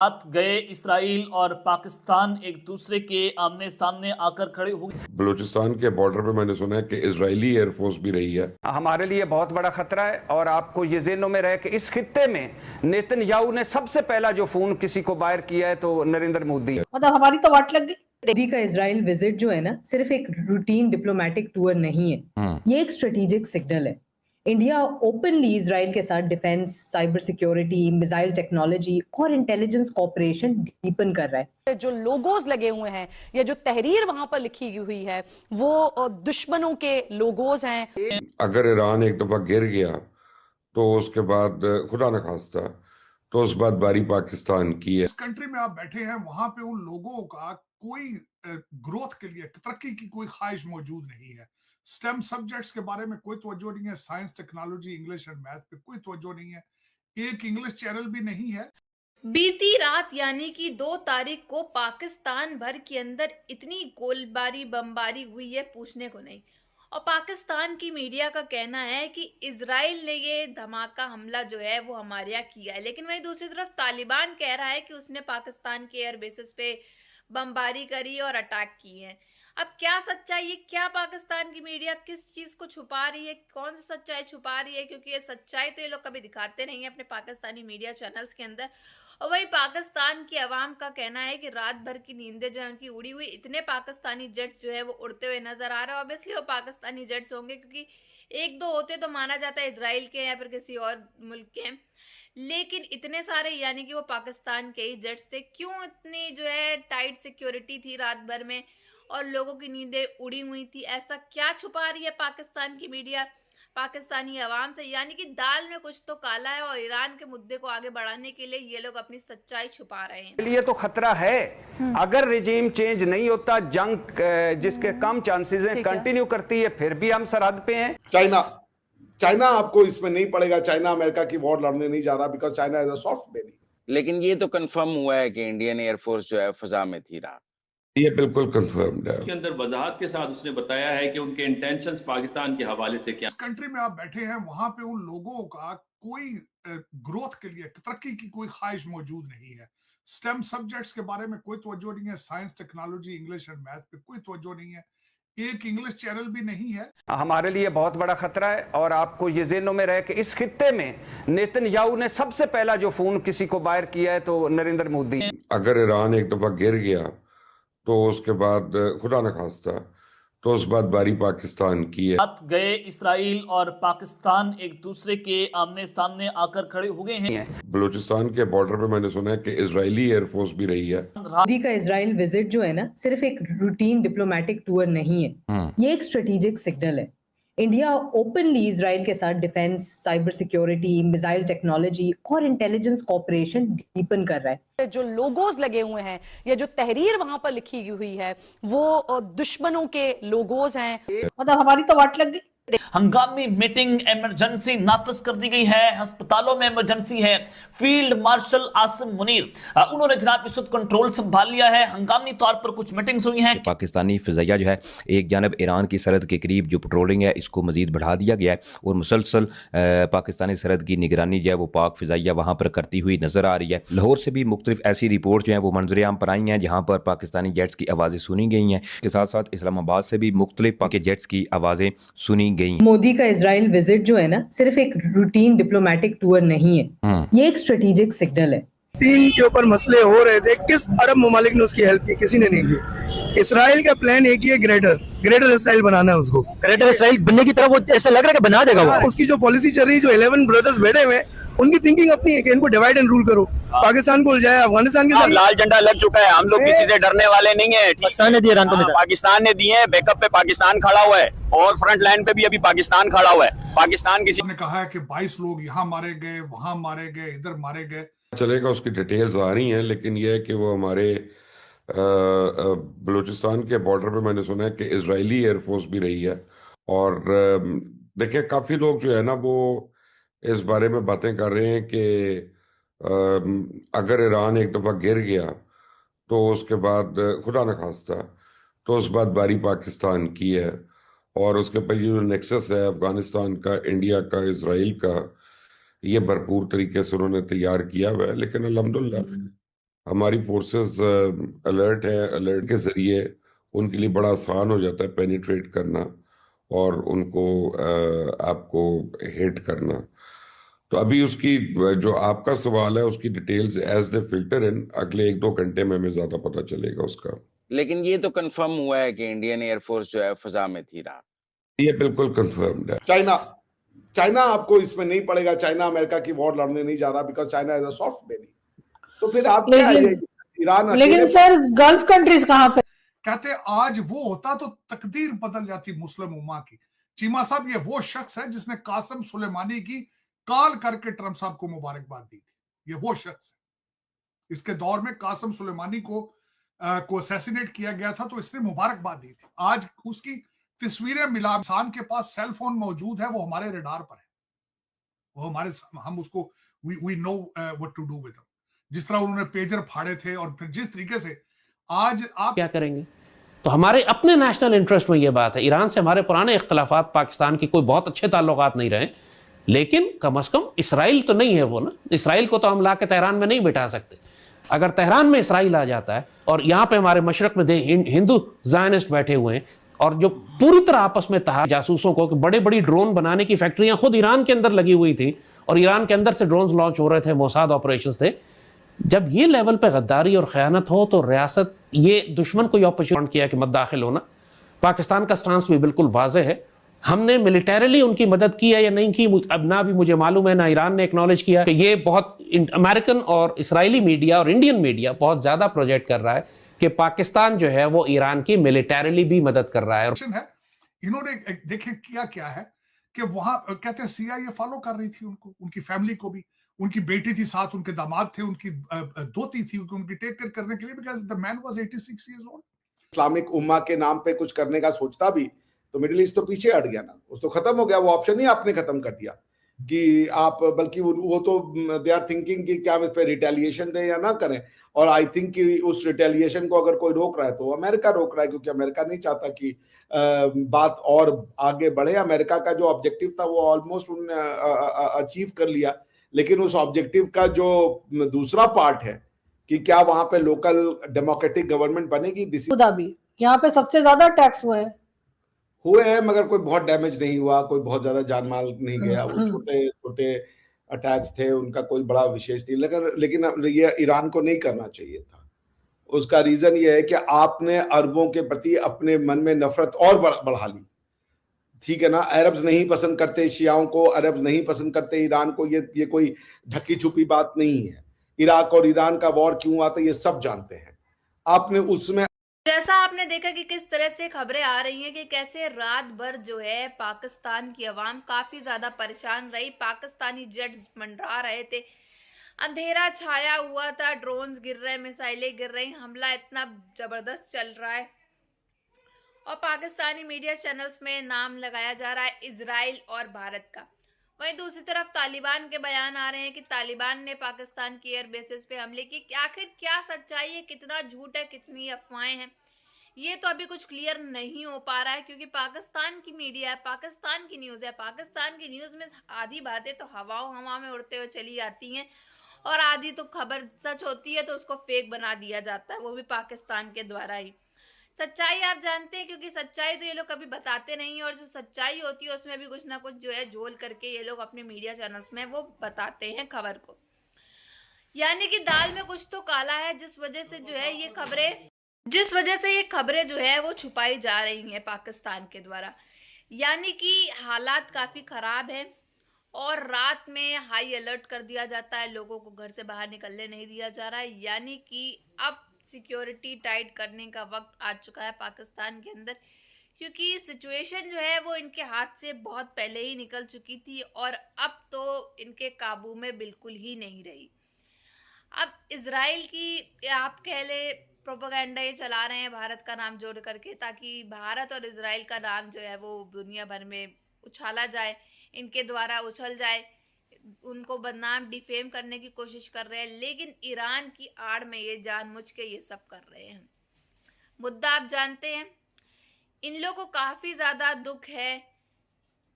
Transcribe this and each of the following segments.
साथ गए इसराइल और पाकिस्तान एक दूसरे के आमने सामने आकर खड़े हो गए। बलूचिस्तान के बॉर्डर पे मैंने सुना है कि इजरायली एयरफोर्स भी रही है। हमारे लिए बहुत बड़ा खतरा है और आपको ये ज़हनों में रहे कि इस खित्ते में नेतन्याहू ने सबसे पहला जो फोन किसी को बाहर किया है तो नरेंद्र मोदी। मतलब हमारी तो वाट लग गई। मोदी का इजराइल विजिट जो है ना, सिर्फ एक रूटीन डिप्लोमेटिक टूर नहीं है, ये एक स्ट्रेटेजिक सिग्नल है। इंडिया ओपनली इजराइल के साथ defence, cyber security, missile technology और इंटेलिजेंस कोऑपरेशन डीपन कर रहा है। जो लोगोज लगे हुए हैं या जो तहरीर वहां पर लिखी हुई है वो दुश्मनों के लोगोज हैं। अगर ईरान एक दफा गिर गया तो उसके बाद खुदा न खास्ता तो उस बाद बारी पाकिस्तान की है। इस कंट्री में आप बैठे हैं, वहां पे उन लोगों का कोई ग्रोथ के लिए, तरक्की की कोई ख्वाहिश मौजूद नहीं है। स्टेम सब्जेक्ट्स के बारे में कोई तवज्जो नहीं है। Science, technology, English and math पे कोई तवज्जो नहीं है। एक इंग्लिश चैनल भी नहीं है। बीती रात यानी कि 2 तारीख को पाकिस्तान भर के अंदर इतनी गोलीबारी बमबारी हुई है, पूछने को नहीं। और पाकिस्तान की मीडिया का कहना है कि इजराइल ने ये धमाका हमला जो है वो हमारे यहाँ किया है, लेकिन वहीं दूसरी तरफ तालिबान कह रहा है कि उसने पाकिस्तान के एयर बेसिस पे बमबारी करी और अटैक किए हैं। अब क्या सच्चाई है, क्या पाकिस्तान की मीडिया किस चीज को छुपा रही है, कौन सी सच्चाई छुपा रही है, क्योंकि ये सच्चाई तो ये लोग कभी दिखाते नहीं है अपने पाकिस्तानी मीडिया चैनल्स के अंदर। और वहीं पाकिस्तान की आवाम का कहना है कि रात भर की नींदें जो है उनकी उड़ी हुई, इतने पाकिस्तानी जेट्स जो है वो उड़ते हुए नजर आ रहे हैं। ऑब्वियसली वो पाकिस्तानी जेट्स होंगे, क्योंकि एक दो होते तो माना जाता है इजराइल के या फिर किसी और मुल्क के, लेकिन इतने सारे यानी कि वो पाकिस्तान के ही जेट्स थे। क्यों इतनी जो है टाइट सिक्योरिटी थी रात भर में और लोगों की नींदें उड़ी हुई थी? ऐसा क्या छुपा रही है पाकिस्तान की मीडिया पाकिस्तानी आवाम से? यानी कि दाल में कुछ तो काला है और ईरान के मुद्दे को आगे बढ़ाने के लिए ये लोग अपनी सच्चाई छुपा रहे हैं। लिए तो खतरा है। अगर रिजीम चेंज नहीं होता, जंग जिसके कम चांसेस हैं कंटिन्यू करती है, फिर भी हम सरहद पे हैं। चाइना आपको इसमें नहीं पड़ेगा। चाइना अमेरिका की वॉर लड़ने नहीं जा रहा, because China is a soft baby. लेकिन ये तो कंफर्म हुआ है कि इंडियन एयरफोर्स जो है फजा में थी रात। ये बिल्कुल कंफर्म्ड है। उसके अंदर वजाहत के साथ उसने बताया है कि उनके इंटेंशंस पाकिस्तान के हवाले से क्या। इस कंट्री में आप बैठे हैं, वहां पे उन लोगों का कोई ग्रोथ के लिए, तरक्की की कोई ख्वाहिश मौजूद नहीं है। स्टेम सब्जेक्ट्स के बारे में कोई तवज्जो नहीं है। Science, technology, English and math पे कोई तवज्जो नहीं है। एक इंग्लिश चैनल भी नहीं है। हमारे लिए बहुत बड़ा खतरा है और आपको ये ज़हनों में रहे कि इस खित्ते में नेतन्याहू ने सबसे पहला जो फोन किसी को बाहर किया है तो नरेंद्र मोदी। अगर ईरान एक दफा गिर गया तो उसके बाद खुदा न खास्ता तो उस बाद बारी पाकिस्तान की है। साथ गए इसराइल और पाकिस्तान एक दूसरे के आमने सामने आकर खड़े हो गए हैं। बलूचिस्तान के बॉर्डर पे मैंने सुना है कि इजरायली एयरफोर्स भी रही है। मोदी का इजराइल विजिट जो है ना, सिर्फ एक रूटीन डिप्लोमेटिक टूर नहीं है, ये एक स्ट्रेटेजिक सिग्नल है। इंडिया ओपनली इजराइल के साथ defence, cyber security, missile technology और इंटेलिजेंस कोऑपरेशन डीपन कर रहा है। जो लोगोज लगे हुए हैं या जो तहरीर वहां पर लिखी हुई है वो दुश्मनों के लोगोज हैं। मतलब हमारी तो वाट लग गई। हंगामी मीटिंग इमरजेंसी नाफिज कर दी गई है। अस्पतालों में इमरजेंसी है। फील्ड मार्शल आसिम मुनीर उन्होंने जनाब इस वक्त कंट्रोल संभाल लिया है। हंगामी तौर पर कुछ मीटिंग्स हुई हैं। पाकिस्तानी फिजाइया जो है एक जानब ईरान की सरहद के करीब जो पेट्रोलिंग है इसको मजीद बढ़ा दिया गया है और मुसलसल पाकिस्तानी सरहद की निगरानी जो है वो पाक फिजाइया वहाँ पर करती हुई नजर आ रही है। लाहौर से भी मुख्तलिफ ऐसी रिपोर्ट जो है वो मंजर आम पर आई हैं जहाँ पर पाकिस्तानी जेट्स की आवाज़ें सुनी गई हैं। इसके साथ साथ इस्लामाबाद से भी मुख्तलिफ पाक जेट्स की आवाज़ें सुनी गई। मोदी का इजराइल विजिट जो है ना, सिर्फ एक रूटीन डिप्लोमेटिक टूर नहीं है, ये एक स्ट्रेटेजिक सिग्नल है। चीन के ऊपर मसले हो रहे थे, किस अरब ममालिक ने उसकी हेल्प की? किसी ने नहीं की। इसराइल का प्लान एक ही है, ग्रेटर इसराइल बनाना है। उसको ग्रेटर इसराइल बनने की तरफ वो ऐसा लग रहा है कि बना देगा वो। उसकी जो पॉलिसी चल रही है, जो 11 ब्रदर्स बैठे हुए हैं, उनकी थिंकिंग अपनी है कि इनको डिवाइड एंड रूल करो। पाकिस्तान को उलझाया, अफगानिस्तान के साथ लाल झंडा लग चुका है। हम लोग किसी से डरने वाले नहीं है। पाकिस्तान ने दिया ईरान को, पाकिस्तान ने दिए हैं। बैकअप पे पाकिस्तान खड़ा हुआ है और फ्रंट लाइन पे भी अभी पाकिस्तान खड़ा हुआ है। पाकिस्तान किसी ने कहा है कि 22 लोग यहाँ मारे गए, वहां मारे गए, इधर मारे गए। चलेगा, उसकी डिटेल्स आ रही हैं, लेकिन यह है कि वो हमारे बलूचिस्तान के बॉर्डर पे मैंने सुना है कि इजरायली एयरफोर्स भी रही है। और देखिए, काफ़ी लोग जो है ना वो इस बारे में बातें कर रहे हैं कि अगर ईरान एक दफ़ा गिर गया तो उसके बाद खुदा न खास्ता तो उस बाद बारी पाकिस्तान की है। और उसके पर ये जो नेक्सस है अफगानिस्तान का, इंडिया का, इसराइल का, ये भरपूर तरीके से उन्होंने तैयार किया हुआ है। लेकिन अल्हम्दुलिल्लाह हमारी फोर्सेस अलर्ट है, अलर्ट के जरिए उनके लिए बड़ा आसान हो जाता है पेनिट्रेट करना और उनको आपको हिट करना। तो अभी उसकी जो आपका सवाल है उसकी details as they filter in अगले 1-2 घंटे में हमें ज्यादा पता चलेगा उसका। लेकिन ये तो कंफर्म हुआ है कि इंडियन एयरफोर्स जो है फजा में थी रात। ये बिल्कुल कंफर्म्ड है। चाइना आपको इसमें नहीं पड़ेगा, चाइना अमेरिका की वॉर लड़ने नहीं जा रहा because China is a soft baby. तो फिर आप क्या ईरान, लेकिन सर गल्फ कंट्रीज कहाँ पे? कहते आज वो होता तो तकदीर बदल जाती मुस्लिम उम्मा की। चीमा साहब ये वो शख्स है जिसने कासिम सुलेमानी की कॉल करके ट्रंप साहब को मुबारकबाद दी थी। ये वो शख्स है। इसके दौर में कासिम सुलेमानी को असैसिनेट किया गया था तो इसने मुबारकबाद दी थी। आज उसकी तस्वीरें मिला, इंसान के पास सेल फोन मौजूद है, वो हमारे रडार पर है, वो हमारे, हम उसको we know what to do with him. जिस तरह उन्होंने पेजर फाड़े थे और फिर जिस तरीके से आज आप क्या करेंगे। तो हमारे अपने नेशनल इंटरेस्ट में ये बात है। ईरान से हमारे पुराने इख्तलाफात, पाकिस्तान की कोई बहुत अच्छे ताल्लुकात नहीं रहे, लेकिन कम अज कम इसराइल तो नहीं है वो ना। इसराइल को तो हम ला के तेहरान में नहीं बिठा सकते। अगर तेहरान में इसराइल आ जाता है और यहाँ पे हमारे मशरक में हिंदू ज़ायनिस्ट बैठे हुए हैं और जो पूरी तरह आपस में जासूसों को, बड़े बड़ी ड्रोन बनाने की फैक्ट्रियां खुद ईरान के अंदर लगी हुई थी और ईरान के अंदर से ड्रोन्स लॉन्च हो रहे थे, मोसाद ऑपरेशंस थे। जब ये लेवल पे गद्दारी और खयानत हो तो रियासत ये दुश्मन को अपॉर्चुनिटी किया कि मत दाखिल होना। पाकिस्तान का स्टांस भी बिल्कुल वाज़ेह है। हमने मिलिटरीली उनकी मदद की है या नहीं की, अब ना भी मुझे मालूम है, ना ईरान ने एक्नॉलेज किया कि ये बहुत अमेरिकन और इसराइली मीडिया और इंडियन मीडिया बहुत ज़्यादा प्रोजेक्ट कर रहा है कि पाकिस्तान जो है वो ईरान की मिलिटरीली भी मदद कर रहा है। इन्होंने देखे क्या है कि वहां कहते हैं CIA फॉलो कर रही थी उनको, उनकी फैमिली को भी। उनकी बेटी थी साथ, उनके दामाद थे, उनकी दोती थी, उनकी टेक केयर करने के लिए, because the man was 86 years old. Islamic उम्मा के नाम पे कुछ करने का सोचता भी तो मिडिल ईस्ट तो पीछे हट गया ना, उस तो खत्म हो गया। वो ऑप्शन ही आपने खत्म कर दिया कि आप, बल्कि वो तो दे आर थिंकिंग कि क्या हम इस पे रिटेलिएशन दें या ना करें। और आई थिंक कि उस रिटेलिएशन को अगर कोई रोक रहा है तो अमेरिका रोक रहा है, क्योंकि अमेरिका नहीं चाहता कि बात और आगे बढ़े। अमेरिका का जो ऑब्जेक्टिव था वो ऑलमोस्ट उन्होंने अचीव कर लिया, लेकिन उस ऑब्जेक्टिव का जो दूसरा पार्ट है कि क्या वहां पे लोकल डेमोक्रेटिक गवर्नमेंट बनेगी। यहाँ पे सबसे ज्यादा टैक्स हुए हैं मगर कोई बहुत डैमेज नहीं हुआ, कोई बहुत ज्यादा जान माल नहीं गया। वो छोटे छोटे अटैक्स थे, उनका कोई बड़ा विशेष नहीं। लेकिन ये ईरान को नहीं करना चाहिए था। उसका रीजन ये है कि आपने अरबों के प्रति अपने मन में नफरत और बढ़ा ली। ठीक है ना, अरब्स नहीं पसंद करते शियाओं को, अरब्स नहीं पसंद करते ईरान को। ये कोई ढकी छुपी बात नहीं है। इराक और ईरान का वॉर क्यों आता है ये सब जानते हैं। आपने उसमें जैसा आपने देखा कि किस तरह से खबरें आ रही हैं कि कैसे रात भर जो है पाकिस्तान की आवाम काफी ज्यादा परेशान रही। पाकिस्तानी जेट्स मंडरा रहे थे, अंधेरा छाया हुआ था, ड्रोन्स गिर रहे, मिसाइलें गिर रही, हमला इतना जबरदस्त चल रहा है और पाकिस्तानी मीडिया चैनल्स में नाम लगाया जा रहा है इजराइल और भारत का। वहीं दूसरी तरफ तालिबान के बयान आ रहे हैं कि तालिबान ने पाकिस्तान की एयर बेसिस पे हमले की। आखिर क्या सच्चाई है, कितना झूठ है, कितनी अफवाहें हैं, ये तो अभी कुछ क्लियर नहीं हो पा रहा है, क्योंकि पाकिस्तान की मीडिया है, पाकिस्तान की न्यूज़ है। पाकिस्तान की न्यूज़ में आधी बातें तो हवा में उड़ते हुए चली जाती हैं और आधी तो खबर सच होती है तो उसको फेक बना दिया जाता है, वो भी पाकिस्तान के द्वारा ही। सच्चाई आप जानते हैं, क्योंकि सच्चाई तो ये लोग कभी बताते नहीं, और जो सच्चाई होती है उसमें भी कुछ ना कुछ जो है झोल करके ये लोग अपने मीडिया चैनल्स में वो बताते हैं खबर को। यानी कि दाल में कुछ तो काला है, जिस वजह से ये खबरें जो है वो छुपाई जा रही हैं पाकिस्तान के द्वारा। यानी कि हालात काफी खराब है और रात में हाई अलर्ट कर दिया जाता है, लोगों को घर से बाहर निकलने नहीं दिया जा रहा है। यानी कि अब सिक्योरिटी टाइट करने का वक्त आ चुका है पाकिस्तान के अंदर, क्योंकि सिचुएशन जो है वो इनके हाथ से बहुत पहले ही निकल चुकी थी और अब तो इनके काबू में बिल्कुल ही नहीं रही। अब इजराइल की आप कह ले प्रोपेगेंडा ये चला रहे हैं भारत का नाम जोड़ करके, ताकि भारत और इजराइल का नाम जो है वो दुनिया भर में उछाला जाए, इनके द्वारा उछल जाए, उनको बदनाम डिफेम करने की कोशिश कर रहे हैं। लेकिन ईरान की आड़ में ये जानबूझ के ये सब कर रहे हैं। मुद्दा आप जानते हैं, इन लोगों को काफ़ी ज़्यादा दुख है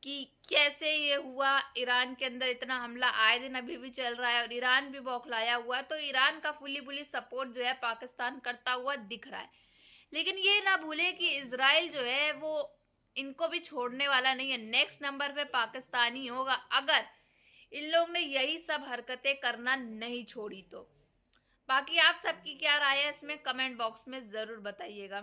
कि कैसे ये हुआ, ईरान के अंदर इतना हमला आए दिन अभी भी चल रहा है और ईरान भी बौखलाया हुआ है, तो ईरान का फुली सपोर्ट जो है पाकिस्तान करता हुआ दिख रहा है। लेकिन ये ना भूले कि इजराइल जो है वो इनको भी छोड़ने वाला नहीं है। नेक्स्ट नंबर पे पाकिस्तान ही होगा अगर इन लोग ने यही सब हरकतें करना नहीं छोड़ी तो। बाकी आप सबकी क्या राय है इसमें कमेंट बॉक्स में जरूर बताइएगा।